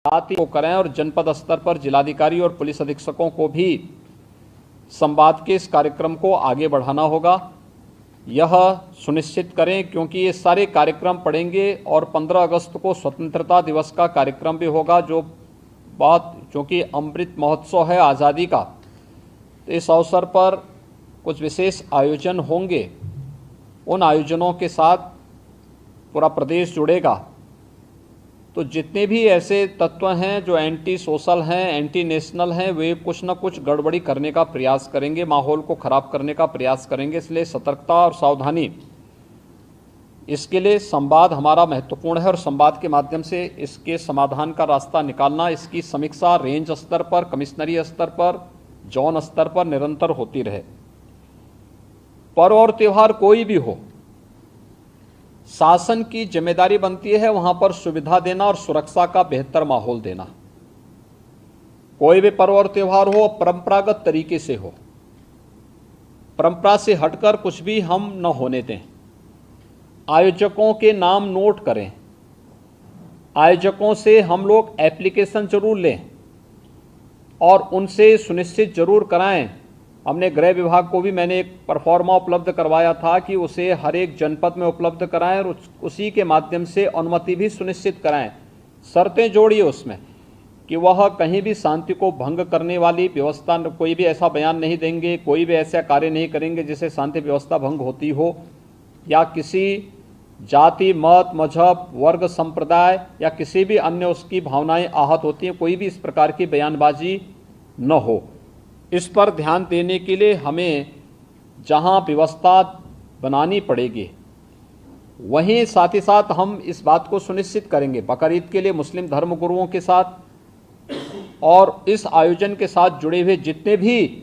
साथ ही को करें और जनपद स्तर पर जिलाधिकारी और पुलिस अधीक्षकों को भी संवाद के इस कार्यक्रम को आगे बढ़ाना होगा। यह सुनिश्चित करें क्योंकि ये सारे कार्यक्रम पड़ेंगे और 15 अगस्त को स्वतंत्रता दिवस का कार्यक्रम भी होगा, जो बात क्योंकि अमृत महोत्सव है आज़ादी का, तो इस अवसर पर कुछ विशेष आयोजन होंगे। उन आयोजनों के साथ पूरा प्रदेश जुड़ेगा। तो जितने भी ऐसे तत्व हैं जो एंटी सोशल हैं, एंटी नेशनल हैं, वे कुछ न कुछ गड़बड़ी करने का प्रयास करेंगे, माहौल को ख़राब करने का प्रयास करेंगे। इसलिए सतर्कता और सावधानी, इसके लिए संवाद हमारा महत्वपूर्ण है और संवाद के माध्यम से इसके समाधान का रास्ता निकालना, इसकी समीक्षा रेंज स्तर पर, कमिश्नरी स्तर पर, जोन स्तर पर निरंतर होती रहे। पर्व और त्यौहार कोई भी हो, शासन की जिम्मेदारी बनती है वहां पर सुविधा देना और सुरक्षा का बेहतर माहौल देना। कोई भी पर्व और त्यौहार हो परंपरागत तरीके से हो, परंपरा से हटकर कुछ भी हम न होने दें। आयोजकों के नाम नोट करें, आयोजकों से हम लोग एप्लीकेशन जरूर लें और उनसे सुनिश्चित जरूर कराएं। हमने गृह विभाग को भी मैंने एक परफॉर्मा उपलब्ध करवाया था कि उसे हर एक जनपद में उपलब्ध कराएं और उसी के माध्यम से अनुमति भी सुनिश्चित कराएं। शर्तें जोड़िए उसमें कि वह कहीं भी शांति को भंग करने वाली व्यवस्था, कोई भी ऐसा बयान नहीं देंगे, कोई भी ऐसा कार्य नहीं करेंगे जिससे शांति व्यवस्था भंग होती हो, या किसी जाति, मत, मजहब, वर्ग, संप्रदाय या किसी भी अन्य उसकी भावनाएं आहत होती हैं, कोई भी इस प्रकार की बयानबाजी न हो। इस पर ध्यान देने के लिए हमें जहां व्यवस्था बनानी पड़ेगी, वहीं साथ ही साथ हम इस बात को सुनिश्चित करेंगे बकरीद के लिए मुस्लिम धर्मगुरुओं के साथ और इस आयोजन के साथ जुड़े हुए जितने भी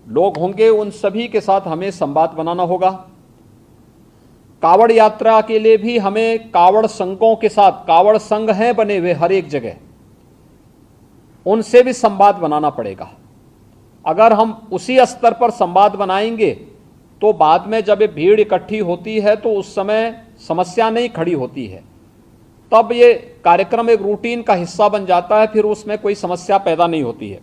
लोग होंगे उन सभी के साथ हमें संवाद बनाना होगा। कावड़ यात्रा के लिए भी हमें कावड़ संघों के साथ, कावड़ संघ हैं बने हुए हर एक जगह, उनसे भी संवाद बनाना पड़ेगा। अगर हम उसी स्तर पर संवाद बनाएंगे तो बाद में जब ये भीड़ इकट्ठी होती है तो उस समय समस्या नहीं खड़ी होती है, तब ये कार्यक्रम एक रूटीन का हिस्सा बन जाता है, फिर उसमें कोई समस्या पैदा नहीं होती है।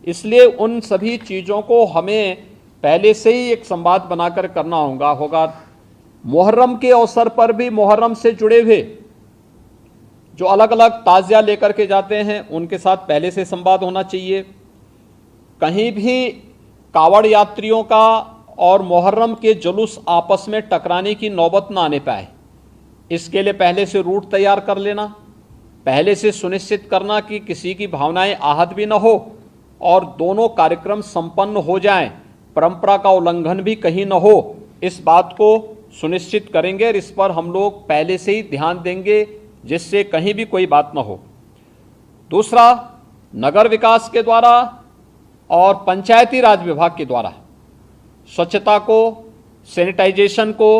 इसलिए उन सभी चीज़ों को हमें पहले से ही एक संवाद बनाकर करना होगा। मुहर्रम के अवसर पर भी मुहर्रम से जुड़े हुए जो अलग अलग ताज़िया लेकर के जाते हैं उनके साथ पहले से संवाद होना चाहिए। कहीं भी कावड़ यात्रियों का और मुहर्रम के जुलूस आपस में टकराने की नौबत ना आने पाए, इसके लिए पहले से रूट तैयार कर लेना, पहले से सुनिश्चित करना कि किसी की भावनाएं आहत भी न हो और दोनों कार्यक्रम संपन्न हो जाएं, परंपरा का उल्लंघन भी कहीं न हो, इस बात को सुनिश्चित करेंगे और इस पर हम लोग पहले से ही ध्यान देंगे जिससे कहीं भी कोई बात न हो। दूसरा, नगर विकास के द्वारा और पंचायती राज विभाग के द्वारा स्वच्छता को, सैनिटाइजेशन को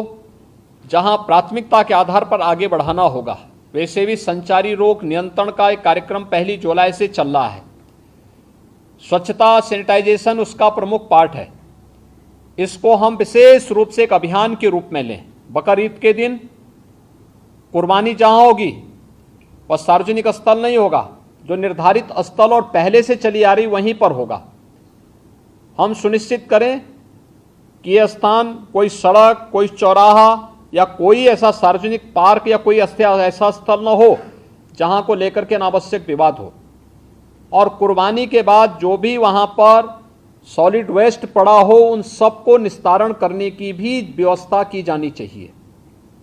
जहां प्राथमिकता के आधार पर आगे बढ़ाना होगा, वैसे भी संचारी रोग नियंत्रण का एक कार्यक्रम 1 जुलाई से चल रहा है। स्वच्छता, सैनिटाइजेशन उसका प्रमुख पार्ट है। इसको हम विशेष रूप से एक अभियान के रूप में लें। बकरीद के दिन कुर्बानी जहां होगी वह सार्वजनिक स्थल नहीं होगा, जो निर्धारित स्थल और पहले से चली आ रही वहीं पर होगा। हम सुनिश्चित करें कि यह स्थान कोई सड़क, कोई चौराहा या कोई ऐसा सार्वजनिक पार्क या कोई ऐसा स्थल न हो जहां को लेकर के अनावश्यक विवाद हो। और कुर्बानी के बाद जो भी वहां पर सॉलिड वेस्ट पड़ा हो उन सबको निस्तारण करने की भी व्यवस्था की जानी चाहिए,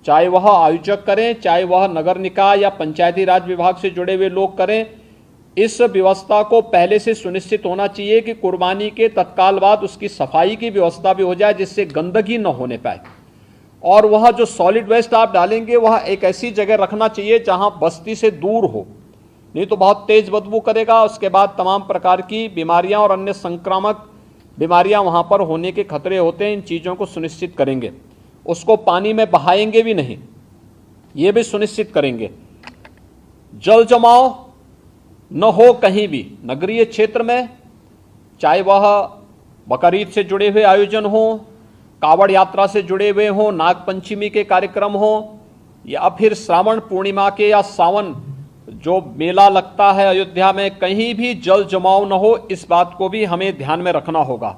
चाहे वह आयोजक करें, चाहे वह नगर निकाय या पंचायती राज विभाग से जुड़े हुए लोग करें। इस व्यवस्था को पहले से सुनिश्चित होना चाहिए कि कुर्बानी के तत्काल बाद उसकी सफाई की व्यवस्था भी हो जाए जिससे गंदगी न होने पाए। और वह जो सॉलिड वेस्ट आप डालेंगे वह एक ऐसी जगह रखना चाहिए जहां बस्ती से दूर हो, नहीं तो बहुत तेज बदबू करेगा। उसके बाद तमाम प्रकार की बीमारियां और अन्य संक्रामक बीमारियां वहां पर होने के खतरे होते हैं। इन चीज़ों को सुनिश्चित करेंगे। उसको पानी में बहाएंगे भी नहीं, ये भी सुनिश्चित करेंगे। जल जमाव न हो कहीं भी नगरीय क्षेत्र में, चाहे वह बकरीद से जुड़े हुए आयोजन हो, कावड़ यात्रा से जुड़े हुए हों, नाग पंचमी के कार्यक्रम हो, या फिर श्रावण पूर्णिमा के या सावन जो मेला लगता है अयोध्या में, कहीं भी जल जमाव न हो, इस बात को भी हमें ध्यान में रखना होगा।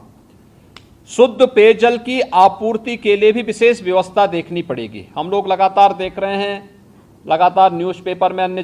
शुद्ध पेयजल की आपूर्ति के लिए भी विशेष व्यवस्था देखनी पड़ेगी। हम लोग लगातार देख रहे हैं, लगातार न्यूज़पेपर में अन्य